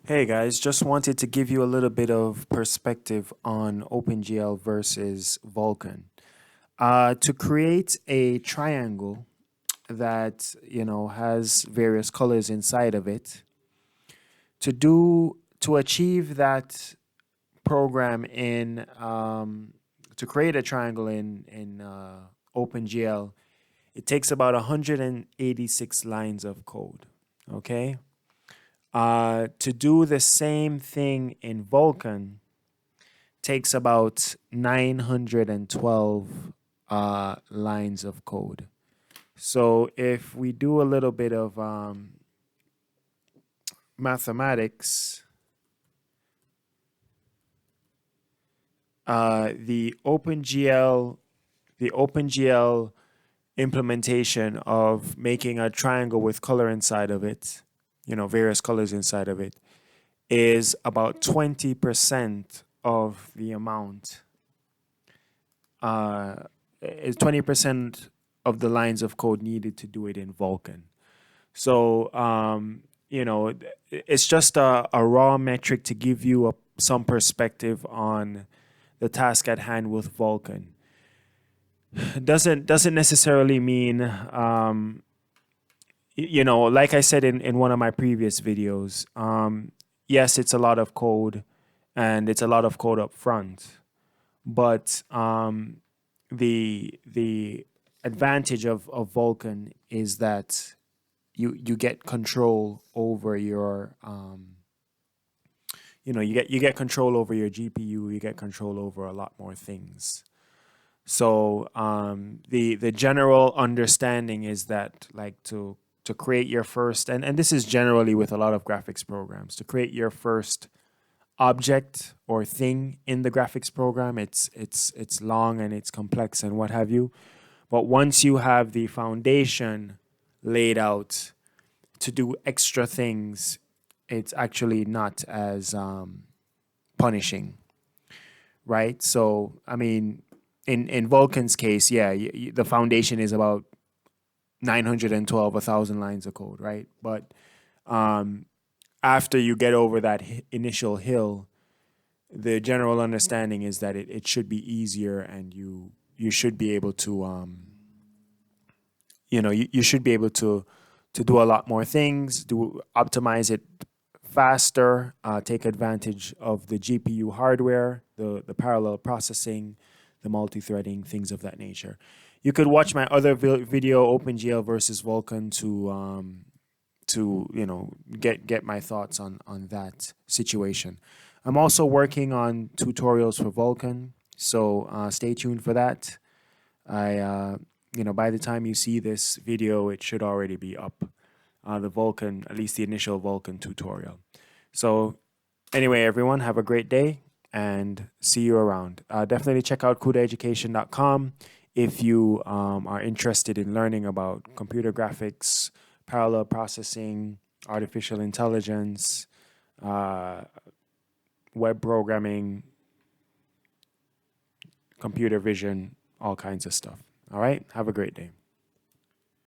Hey guys, just wanted to give you a little bit of perspective on OpenGL versus Vulkan. To create a triangle that has various colors inside of it, to achieve that program in to create a triangle in OpenGL, it takes about 186 lines of code. Okay. To do the same thing in Vulkan takes about 912 lines of code. So if we do a little bit of mathematics, the OpenGL implementation of making a triangle with color inside of it, various colors inside of it, is about 20% of the amount. Is 20% of the lines of code needed to do it in Vulkan. So, it's just a raw metric to give you some perspective on the task at hand with Vulkan. Doesn't necessarily mean, like I said in one of my previous videos, yes, it's a lot of code and it's a lot of code up front, but the advantage of Vulkan is that you get control over your you get control over your GPU, you get control over a lot more things. So the general understanding is that, like, to create your first, and this is generally with a lot of graphics programs, to create your first object or thing in the graphics program, it's long and it's complex and what have you. But once you have the foundation laid out to do extra things, it's actually not as punishing, right? So, I mean, in Vulkan's case, yeah, the foundation is about 912, 1,000 lines of code, right? But after you get over that initial hill, the general understanding is that it should be easier, and you should be able to you should be able to do a lot more things, optimize it faster, take advantage of the GPU hardware, the parallel processing, the multi-threading, things of that nature. You could watch my other video, OpenGL versus Vulkan, to get my thoughts on that situation. I'm also working on tutorials for Vulkan, so stay tuned for that. By the time you see this video, it should already be up. The Vulkan, at least the initial Vulkan tutorial. So anyway, everyone, have a great day and see you around. Definitely check out CudaEducation.com if you are interested in learning about computer graphics, parallel processing, artificial intelligence, web programming, computer vision, all kinds of stuff. All right, have a great day.